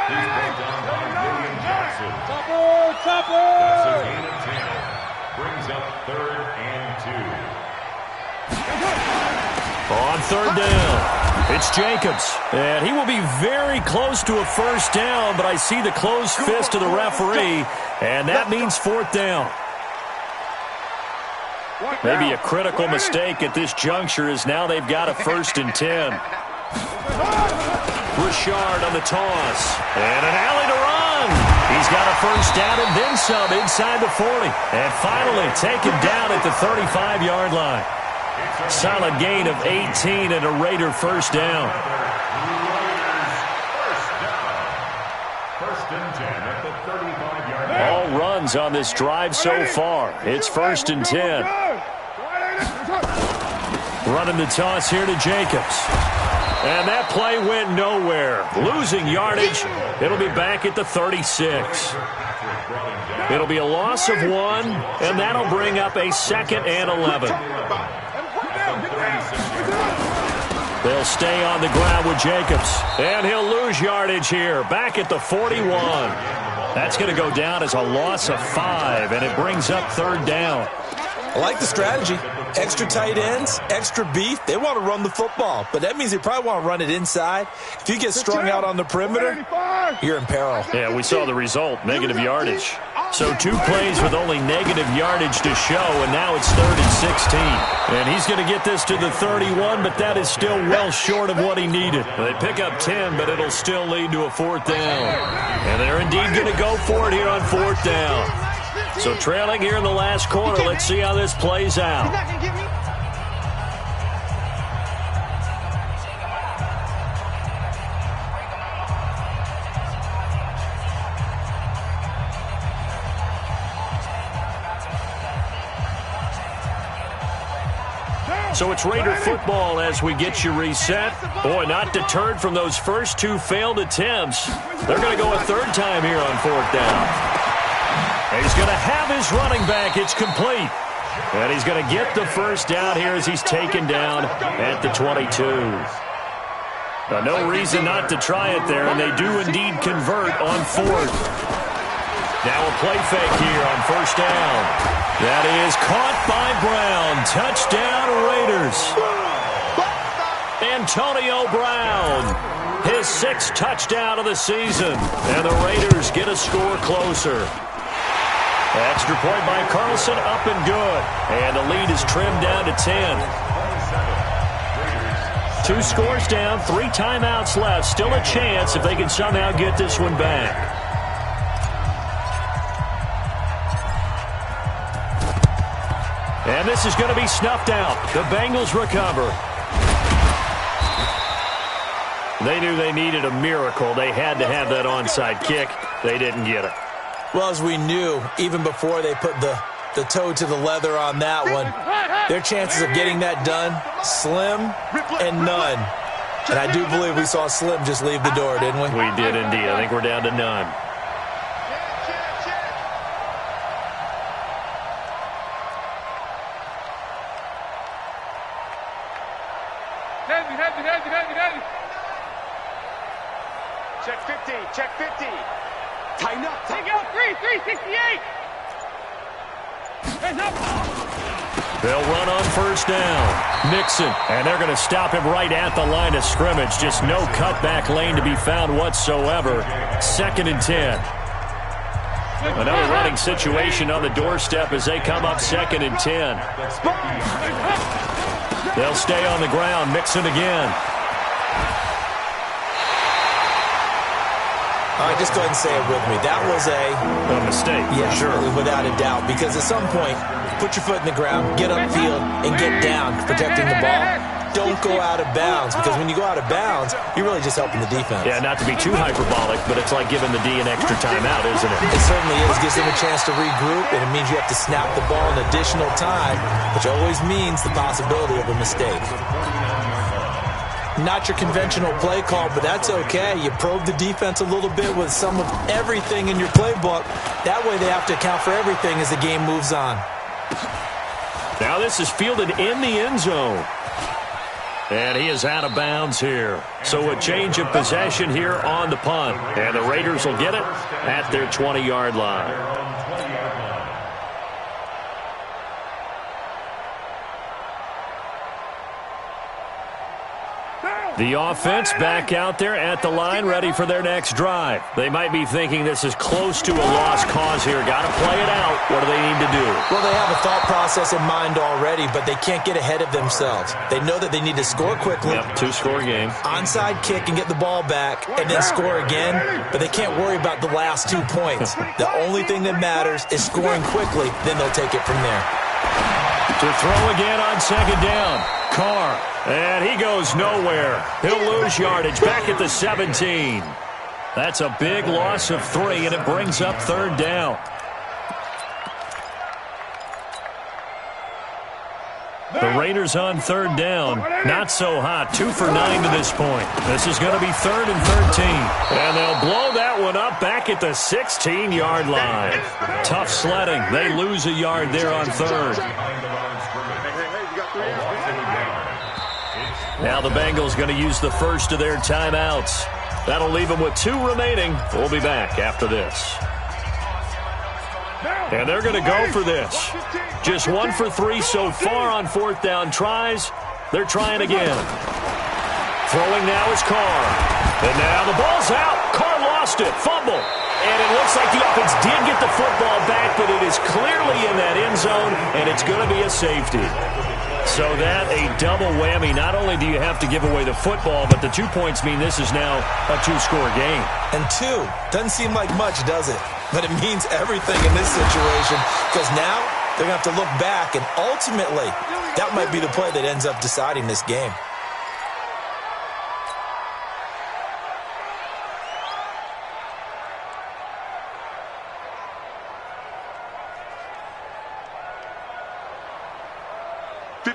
[SPEAKER 5] He's brought down by William Jackson. That's a gain of 10. Brings up 3rd and 2.
[SPEAKER 1] On 3rd down, it's Jacobs. And he will be very close to a 1st down, but I see the closed fist of the referee, and that means 4th down. Maybe a critical mistake at this juncture is now they've got a 1st and 10. Richard on the toss. And an alley to run. He's got a 1st down and then some inside the 40. And finally taken down at the 35-yard line. Solid gain of 18 and a Raider 1st down.
[SPEAKER 5] First and 10 at the 35-yard line.
[SPEAKER 1] All runs on this drive so far. It's 1st and 10. Running the toss here to Jacobs. And that play went nowhere. Losing yardage. It'll be back at the 36. It'll be a loss of 1, and that'll bring up a 2nd and 11. They'll stay on the ground with Jacobs. And he'll lose yardage here. Back at the 41. That's going to go down as a loss of 5, and it brings up 3rd down.
[SPEAKER 2] I like the strategy. Extra tight ends, extra beef, they want to run the football. But that means they probably want to run it inside. If you get strung out on the perimeter, you're in peril.
[SPEAKER 1] Yeah, we saw the result, negative yardage. So 2 plays with only negative yardage to show, and now it's 3rd and 16. And he's going to get this to the 31, but that is still well short of what he needed. They pick up 10, but it'll still lead to a 4th down. And they're indeed going to go for it here on 4th down. So trailing here in the last quarter, let's see how this plays out. So it's Raider football as we get you reset. Boy, not deterred from those first 2 failed attempts. They're going to go a 3rd time here on 4th down. And he's going to have his running back. It's complete. And he's going to get the first down here as he's taken down at the 22. Now, no reason not to try it there, and they do indeed convert on 4th. Now a play fake here on 1st down. That is caught by Brown. Touchdown, Raiders. Antonio Brown, his 6th touchdown of the season. And the Raiders get a score closer. Extra point by Carlson, up and good. And the lead is trimmed down to 10. 2 scores down, 3 timeouts left. Still a chance if they can somehow get this one back. And this is going to be snuffed out. The Bengals recover. They knew they needed a miracle. They had to have that onside kick. They didn't get it.
[SPEAKER 2] Well, as we knew, even before they put the toe to the leather on that one, their chances of getting that done, slim and none. And I do believe we saw Slim just leave the door, didn't we?
[SPEAKER 1] We did indeed. I think we're down to none.
[SPEAKER 4] Heavy.
[SPEAKER 3] Check 50, check 50. Tighten up.
[SPEAKER 4] Take out 368. Hands up.
[SPEAKER 1] They'll run on 1st down. Mixon, and they're going to stop him right at the line of scrimmage. Just no cutback lane to be found whatsoever. 2nd and 10. Another running situation on the doorstep as they come up 2nd and 10. They'll stay on the ground. Mixon again.
[SPEAKER 2] All right, just go ahead and say it with me. That was
[SPEAKER 1] A mistake.
[SPEAKER 2] Yeah,
[SPEAKER 1] sure.
[SPEAKER 2] Without a doubt. Because at some point, put your foot in the ground, get upfield, and get down protecting the ball. Don't go out of bounds, because when you go out of bounds, you're really just helping the defense.
[SPEAKER 1] Yeah, not to be too hyperbolic, but it's like giving the D an extra timeout, isn't it?
[SPEAKER 2] It certainly is. Gives them a chance to regroup, and it means you have to snap the ball an additional time, which always means the possibility of a mistake. Not your conventional play call, but that's okay. You probe the defense a little bit with some of everything in your playbook. That way they have to account for everything as the game moves on.
[SPEAKER 1] Now this is fielded in the end zone. And he is out of bounds here. So a change of possession here on the punt. And the Raiders will get it at their 20-yard line. The offense back out there at the line, ready for their next drive. They might be thinking this is close to a lost cause here. Got to play it out. What do they need to do?
[SPEAKER 2] Well, they have a thought process in mind already, but they can't get ahead of themselves. They know that they need to score quickly.
[SPEAKER 1] Yep, 2-score game.
[SPEAKER 2] Onside kick and get the ball back, and then score again. But they can't worry about the last 2 points. The only thing that matters is scoring quickly. Then they'll take it from there.
[SPEAKER 1] To throw again on 2nd down. Carr. And he goes nowhere. He'll lose yardage back at the 17. That's a big loss of 3, and it brings up 3rd down. The Raiders on 3rd down. Not so hot. 2 for 9 to this point. This is going to be 3rd and 13. And they'll blow that one up back at the 16-yard line. Tough sledding. They lose a yard there on 3rd. Now the Bengals going to use the first of their timeouts. That'll leave them with 2 remaining. We'll be back after this. And they're going to go for this. Just 1 for 3 so far on 4th down tries. They're trying again. Throwing now is Carr. And now the ball's out. Carr lost it. Fumble. And it looks like the offense did get the football back, but it is clearly in that end zone, and it's going to be a safety. So that a double whammy. Not only do you have to give away the football, but the 2 points mean this is now a 2-score game.
[SPEAKER 2] And 2 doesn't seem like much, does it? But it means everything in this situation, because now they're going to have to look back, and ultimately that might be the play that ends up deciding this game.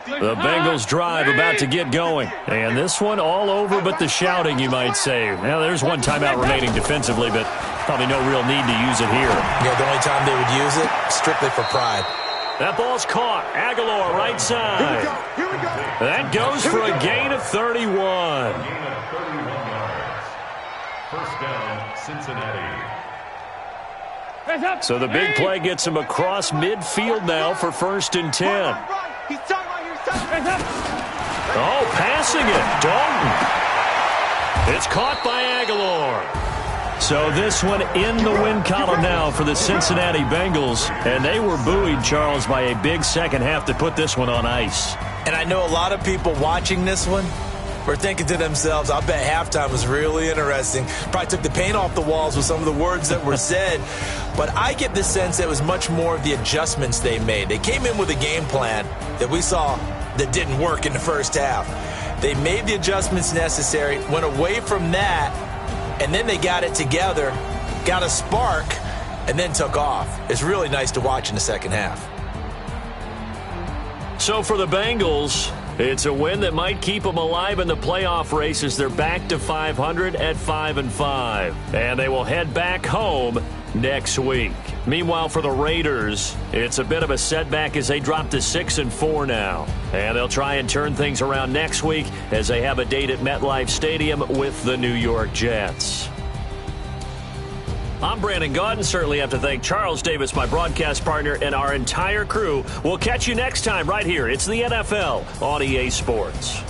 [SPEAKER 1] The Bengals drive about to get going. And this one all over but the shouting, you might say. Now, there's one timeout remaining defensively, but probably no real need to use it here.
[SPEAKER 2] Yeah, the only time they would use it, strictly for pride.
[SPEAKER 1] That ball's caught. Aguilar, right side.
[SPEAKER 3] Here we go.
[SPEAKER 1] That goes for a gain of 31.
[SPEAKER 5] Gain of 31 yards. First down, Cincinnati.
[SPEAKER 1] So the big play gets him across midfield now for 1st and 10.
[SPEAKER 3] He's talking about
[SPEAKER 1] Oh, passing it. Dalton. It's caught by Aguilar. So this one in the win column now for the Cincinnati Bengals. And they were buoyed, Charles, by a big second half to put this one on ice.
[SPEAKER 2] And I know a lot of people watching this one were thinking to themselves, I bet halftime was really interesting. Probably took the paint off the walls with some of the words that were said. But I get the sense that it was much more of the adjustments they made. They came in with a game plan that we saw that didn't work in the first half. They made the adjustments necessary, went away from that, and then they got it together, got a spark, and then took off. It's really nice to watch in the second half.
[SPEAKER 1] So for the Bengals, it's a win that might keep them alive in the playoff race as they're back to 500 at 5-5. And they will head back home next week. Meanwhile, for the Raiders, it's a bit of a setback as they drop to 6-4 now. And they'll try and turn things around next week as they have a date at MetLife Stadium with the New York Jets. I'm Brandon Gaudin. Certainly have to thank Charles Davis, my broadcast partner, and our entire crew. We'll catch you next time right here. It's the NFL on EA Sports.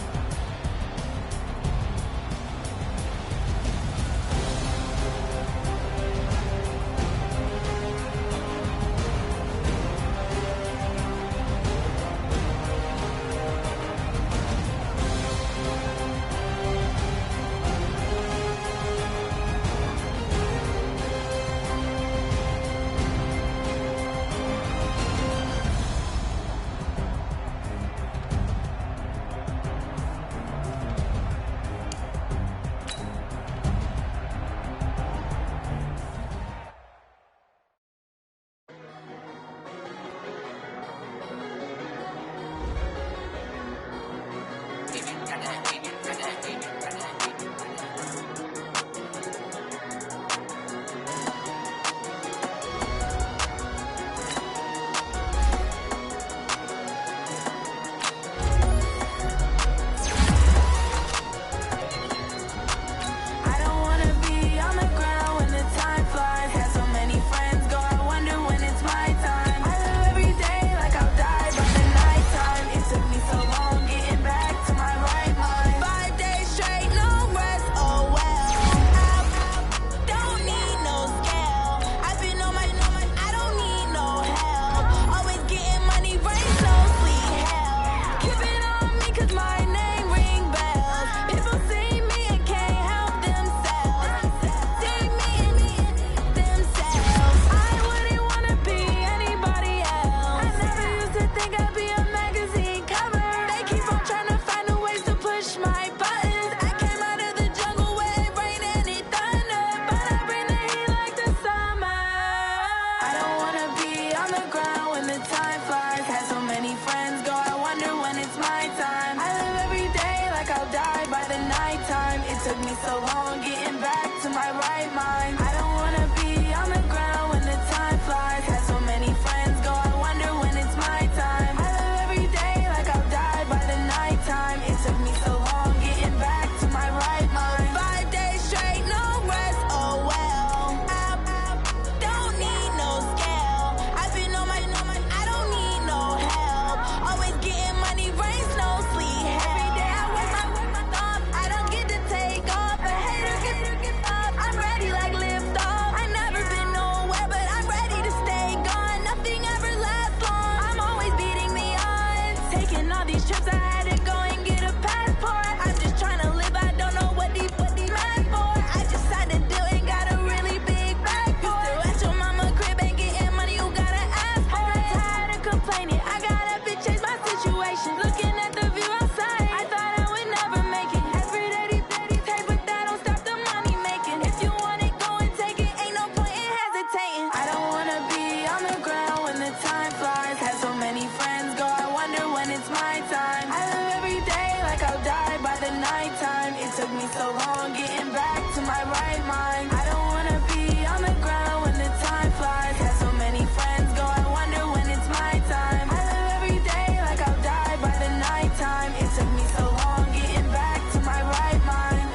[SPEAKER 6] took me so long getting back to my right mind. I don't wanna be on the ground when the time flies. Had so many friends go, I wonder when it's my time. I live every day like I'll die by the nighttime. It took me so long getting back to my right mind.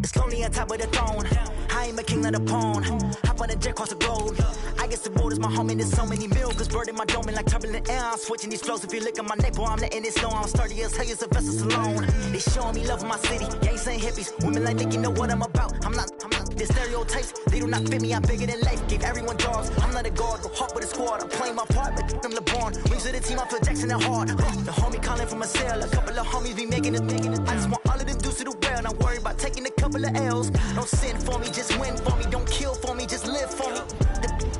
[SPEAKER 7] It's lonely on top of the throne. I am a king of the pawn. Hop on a jet across the globe. I guess the road is my home and there's so many milkers burning my dome like turbulent air. I'm switching these flows. If you look at my neck, boy, I'm letting it snow. I'm sturdy as hell as a vessel alone. They showing me love in my city. Gangs ain't hippies. Women like think you know what I'm about. I'm not. The stereotypes, they do not fit me. I'm bigger than life. Gave everyone jobs. I'm not a guard. Go hard with a squad. I'm playing my part, but them LeBron. Rings to the team. I feel Jackson and hard. The homie calling from a cell. A couple of homies be making it. I just want all of them dudes to do well. Not worry about taking a couple of L's. Don't sin for me, just win for me. Don't kill for me, just live for me.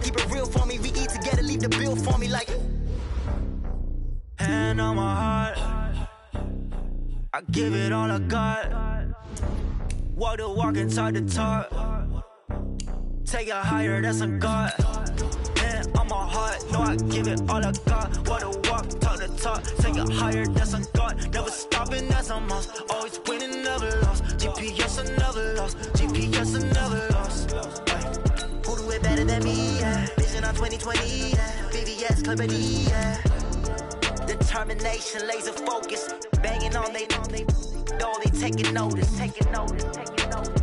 [SPEAKER 7] Keep it real for me. We eat together, leave the bill for me like. Hand on my heart, I give it all I got. Walk the walk and talk the talk. Take it higher, that's a God. Hand on my heart, no, I give it all I got. Walk the walk, talk the talk. Take it higher, that's a God. Never stopping, that's a must. Always winning, never lost. GPS, I never lost. GPS, I never lost. Who do it better than me? Yeah. Vision on 2020. Yeah. VVS, Clippity. Yeah. Determination, laser focus. Banging on they though they taking notice. Taking notice. Taking notice.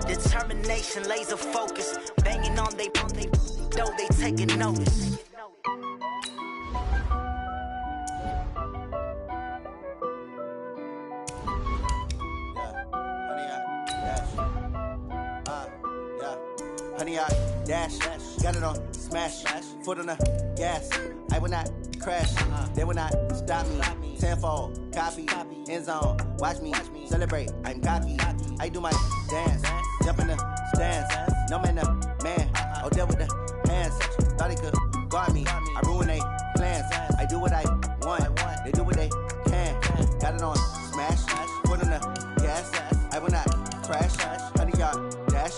[SPEAKER 7] Determination, laser focus. Banging on they though they taking notice.
[SPEAKER 8] Honey, I dash, got it on smash, foot on the gas. I will not crash, they will not stop me. Tenfold, copy, end zone, watch me celebrate. I'm cocky, I do my dance, jump in the stands. No man, man, oh there with the hands. Thought he could guard me, I ruin they plans. I do what I want, they do what they can. Got it on smash, foot on the gas. I will not crash, honey, y'all dash,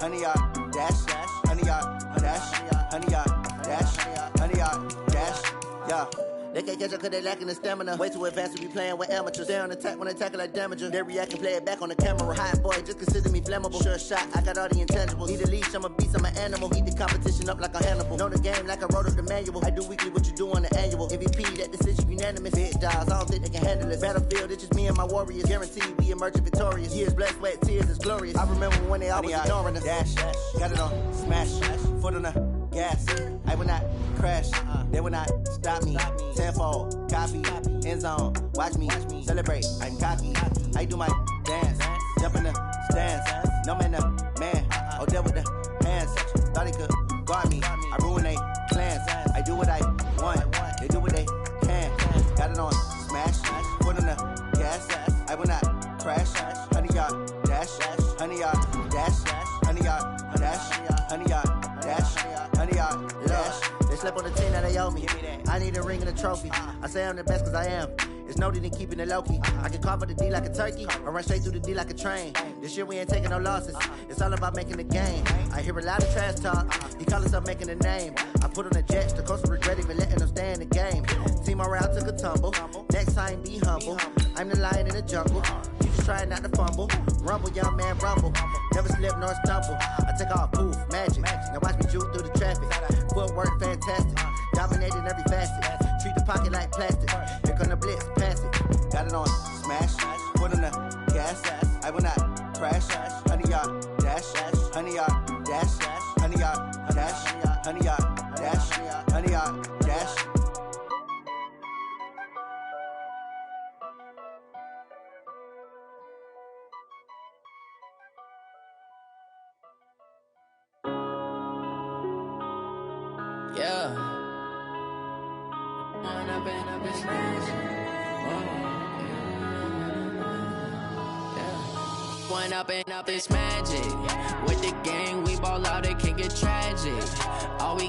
[SPEAKER 8] honey, y'all dash, honey, y'all dash, honey, y'all dash, honey, y'all dash, yeah. They can't catch up cause they lacking the stamina. Way too advanced to be playing with amateurs. Stay on attack when they tackle like damager. They react and play it back on the camera. Hot boy, just consider me flammable. Sure shot, I got all the intangibles. Need a leash, I'm a beast, I'm an animal. Eat the competition up like a Hannibal. Know the game like I wrote up the manual. I do weekly what you do on the annual. MVP, that decision unanimous. Big dials, I don't think they can handle it. Battlefield, it's just me and my warriors. Guaranteed we emerge victorious. Years, blood, sweat, tears, it's glorious. I remember when they always ignoring us. Dash, got it on smash, foot on the gas. I will not crash, they will not stop me. Tenfold, copy, end zone, watch me celebrate. I'm cocky, I do my dance, jump in the stands. No man, man, oh there with the hands. Thought he could guard me, I ruin they plans. I do what I want, they do what they can. Got it on smash, foot on the gas. I will not crash, honey, y'all dash, honey, y'all dash, honey, y'all dash, honey, y'all dash, honey, y'all dash. They slept on the team that they owe me. I need a ring and a trophy. I say I'm the best cause I am. It's no need in keeping it low-key. I can carve up the D like a turkey or run straight through the D like a train. This year we ain't taking no losses. It's all about making the game. I hear a lot of trash talk. He call himself making a name. I put on the Jets. The coach will regret even letting them stay in the game. Team morale took a tumble. Next time be humble. I'm the lion in the jungle. You just try not to fumble. Rumble, young man, rumble. Never slip nor stumble. I take off, poof, magic. Now watch me juke through the traffic. Footwork fantastic. Dominating every facet. Treat the pocket like plastic. Here come the blitz, pass it. Got it on smash. Foot on the gas. I will not crash. Honey, y'all dash. Honey, y'all dash. Honey, y'all dash. Honey, y'all dash. Honey, y'all dash.
[SPEAKER 6] Yeah. One up and up, it's magic.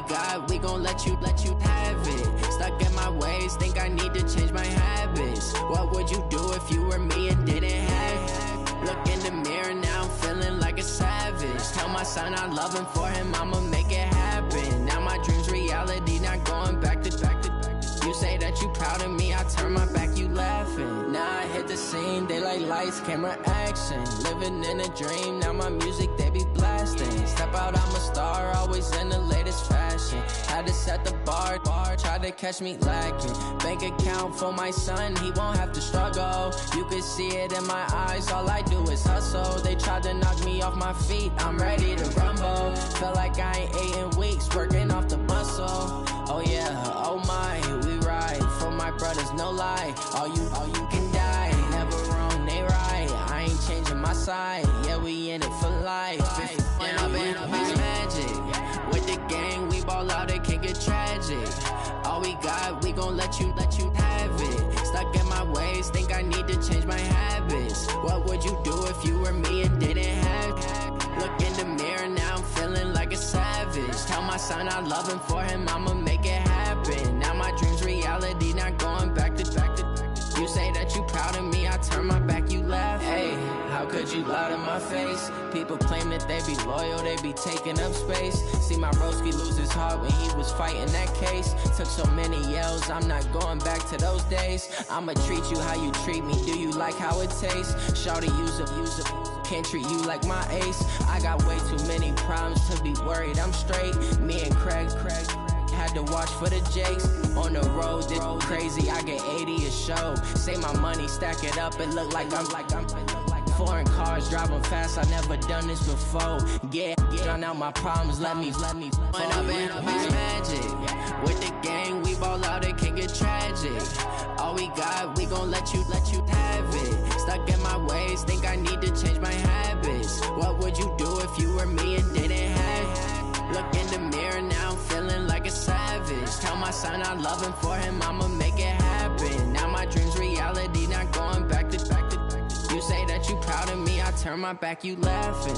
[SPEAKER 9] got, we gon' let you have it. Stuck in my ways, think I need to change my habits. What would you do if you were me and didn't have it? Look in the mirror now, I'm feeling like a savage. Tell my son I love him, for him I'ma make it happen. Now my dream's reality, not going back to. You say that you proud of me, I turn my back, you laughing. Now I hit the scene, they like lights, camera, action. Living in a dream, now my music, they be blasting. Step out, I'm a star, always in the latest fashion. Had to set the bar, try to catch me lacking. Bank account for my son, he won't have to struggle. You can see it in my eyes, all I do is hustle. They tried to knock me off my feet, I'm ready to rumble. Feel like I ain't ate in weeks, working off the muscle. Oh yeah, oh my, we ride for my brothers, no lie. All you can die, never wrong, they right. I ain't changing my side, yeah, we in it for life. When I've been magic, with the gang, we ball out, it can get tragic. All we got, we gon' let you have it. Stuck in my ways, think I need to change my habits. What would you do if you were me and didn't have it? Look in the mirror, now I'm feeling like a savage. Tell my son I love him, for him I'ma make it happen. Now my dream's reality, not going back to. You say that you proud of me, I turn my back, you laugh. Hey, how could you lie to my face? People claim that they be loyal, they be taking up space. See my broski lose his heart when he was fighting that case. Took so many yells, I'm not going back to those days. I'ma treat you how you treat me, do you like how it tastes? Shawty, use it. Can't treat you like my ace. I got way too many problems to be worried, I'm straight. Me and Craig had to watch for the Jakes. On the road, this crazy, I get 80 a show. Say my money, stack it up, it look like I'm foreign cars, driving fast, I never done this before. Yeah, drown out my problems, let me. When I've been magic, with the gang, we ball out, it can get tragic. All we got, we gon' let you have it. Stuck in my ways, think I need to change my habits. What would you do if you were me and didn't have it? Look in the mirror, now I'm feeling like a savage. Tell my son I love him, for him I'ma make it happen. Now my dream's reality, not going back to. You say that you proud of me, I turn my back, you laughing.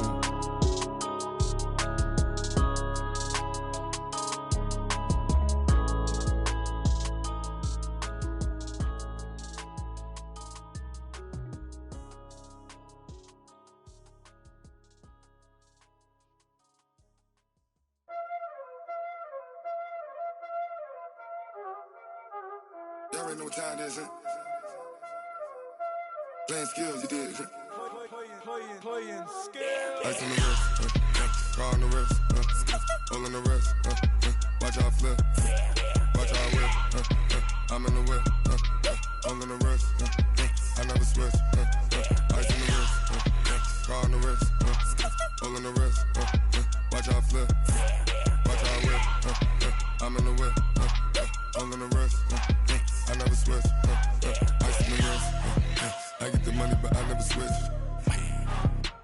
[SPEAKER 10] Y'all already know what time it is, huh? Playing skills, you did.
[SPEAKER 3] Playing skills.
[SPEAKER 10] Ice on the wrist, car on the wrist, hole in the wrist, watch out flip, watch out whip, I'm in the whip, hole in the wrist, I never switch, ice on the wrist, car on the wrist, hole in the wrist, watch out flip, watch out whip, I'm in the whip, hole in the wrist, I never switch, ice on the wrist, I get the money but I never switch.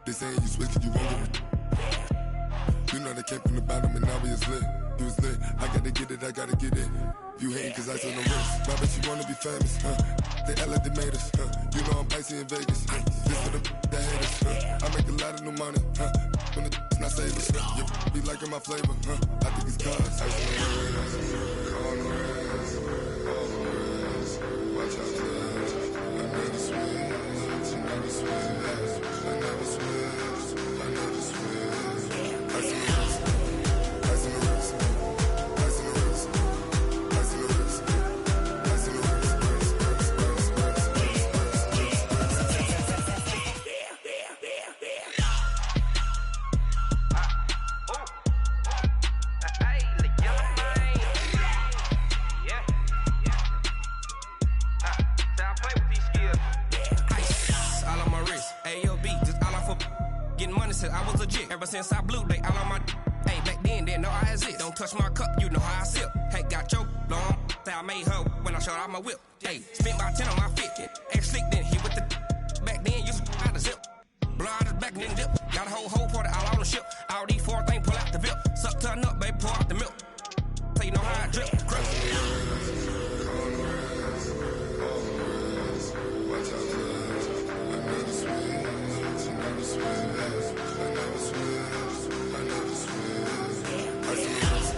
[SPEAKER 10] They saying you switch it, you won't get it. You know they came from the bottom and now we is lit. You was lit, I gotta get it, I gotta get it. You hating cause I on the wrist. Why bet you wanna be famous, They Ella, they made us, You know I'm icy in Vegas, This for the that hate us, I make a lot of new money, When the not save us, You be liking my flavor, I think it's cause ice on the wrist, on the wrist, on the wrist. Watch out, please. I never switch, I never switch, I never switch, I never switch. Ice on the wrist, ice on the wrist, ice on the wrist, ice on the wrist, ice on the wrist.
[SPEAKER 11] I was legit. Ever since I blew, they all on my hey, back then, didn't know I exist. Don't touch my cup, you know how I sip. Hey, got your long. Say I made her when I showed out my whip. Hey, spent about 10 on my fit. Ex-slick, then hit with the back then, used to out the zip. Blow out his back, then dip. Got a whole party all on the ship. All these four things, pull out the VIP. Suck to a nut, baby, pour out the milk. So you know how I drip. Crush.
[SPEAKER 10] Watch out, I never switch, I never switch. I never switch, I never switch. Ice on the wrist,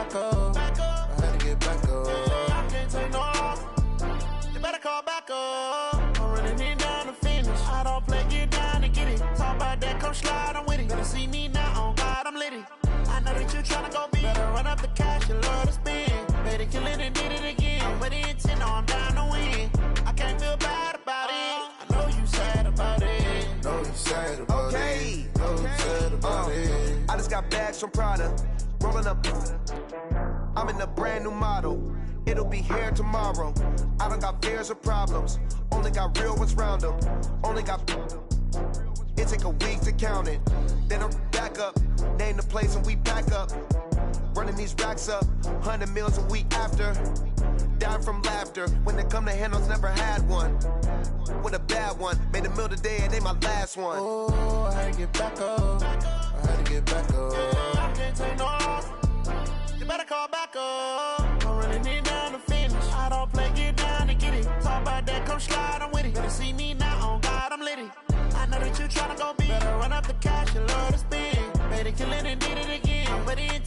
[SPEAKER 12] back up. I had to get back up. I can't take no loss. You better call back up. I'm running it down to finish. I don't play, get down and get it. Talk about that, come slide, I'm with it. Better see me now, on God, I'm litty. I know that you tryna go big. Better run up the cash, you love to spend. Better kill it and did it again. I'm with the intent, no, I'm down to win. I can't feel bad about it. I know you sad about it.
[SPEAKER 13] Know you sad about it. Know you sad about it. I just got bags from Prada. Rolling up. I'm in a brand new model. It'll be here tomorrow. I don't got fears or problems. Only got real ones round them. Only got. It take a week to count it. Then I'm back up. Name the place and we pack up. Running these racks up. 100 meals a week after. Down from laughter. When they come to handles, never had one. With a bad one. Made a meal today and ain't my last one.
[SPEAKER 12] Oh, I had to get back up. I had to get back up. I can't take no loss. You better call back up. I'm running it down to finish. I don't play, get down and get it. Talk about that, come slide, I'm with it. Better see me now, on God, I'm litty. I know that you tryna go big. Better run up the cash, you love to spend. Better kill it and did it again. But it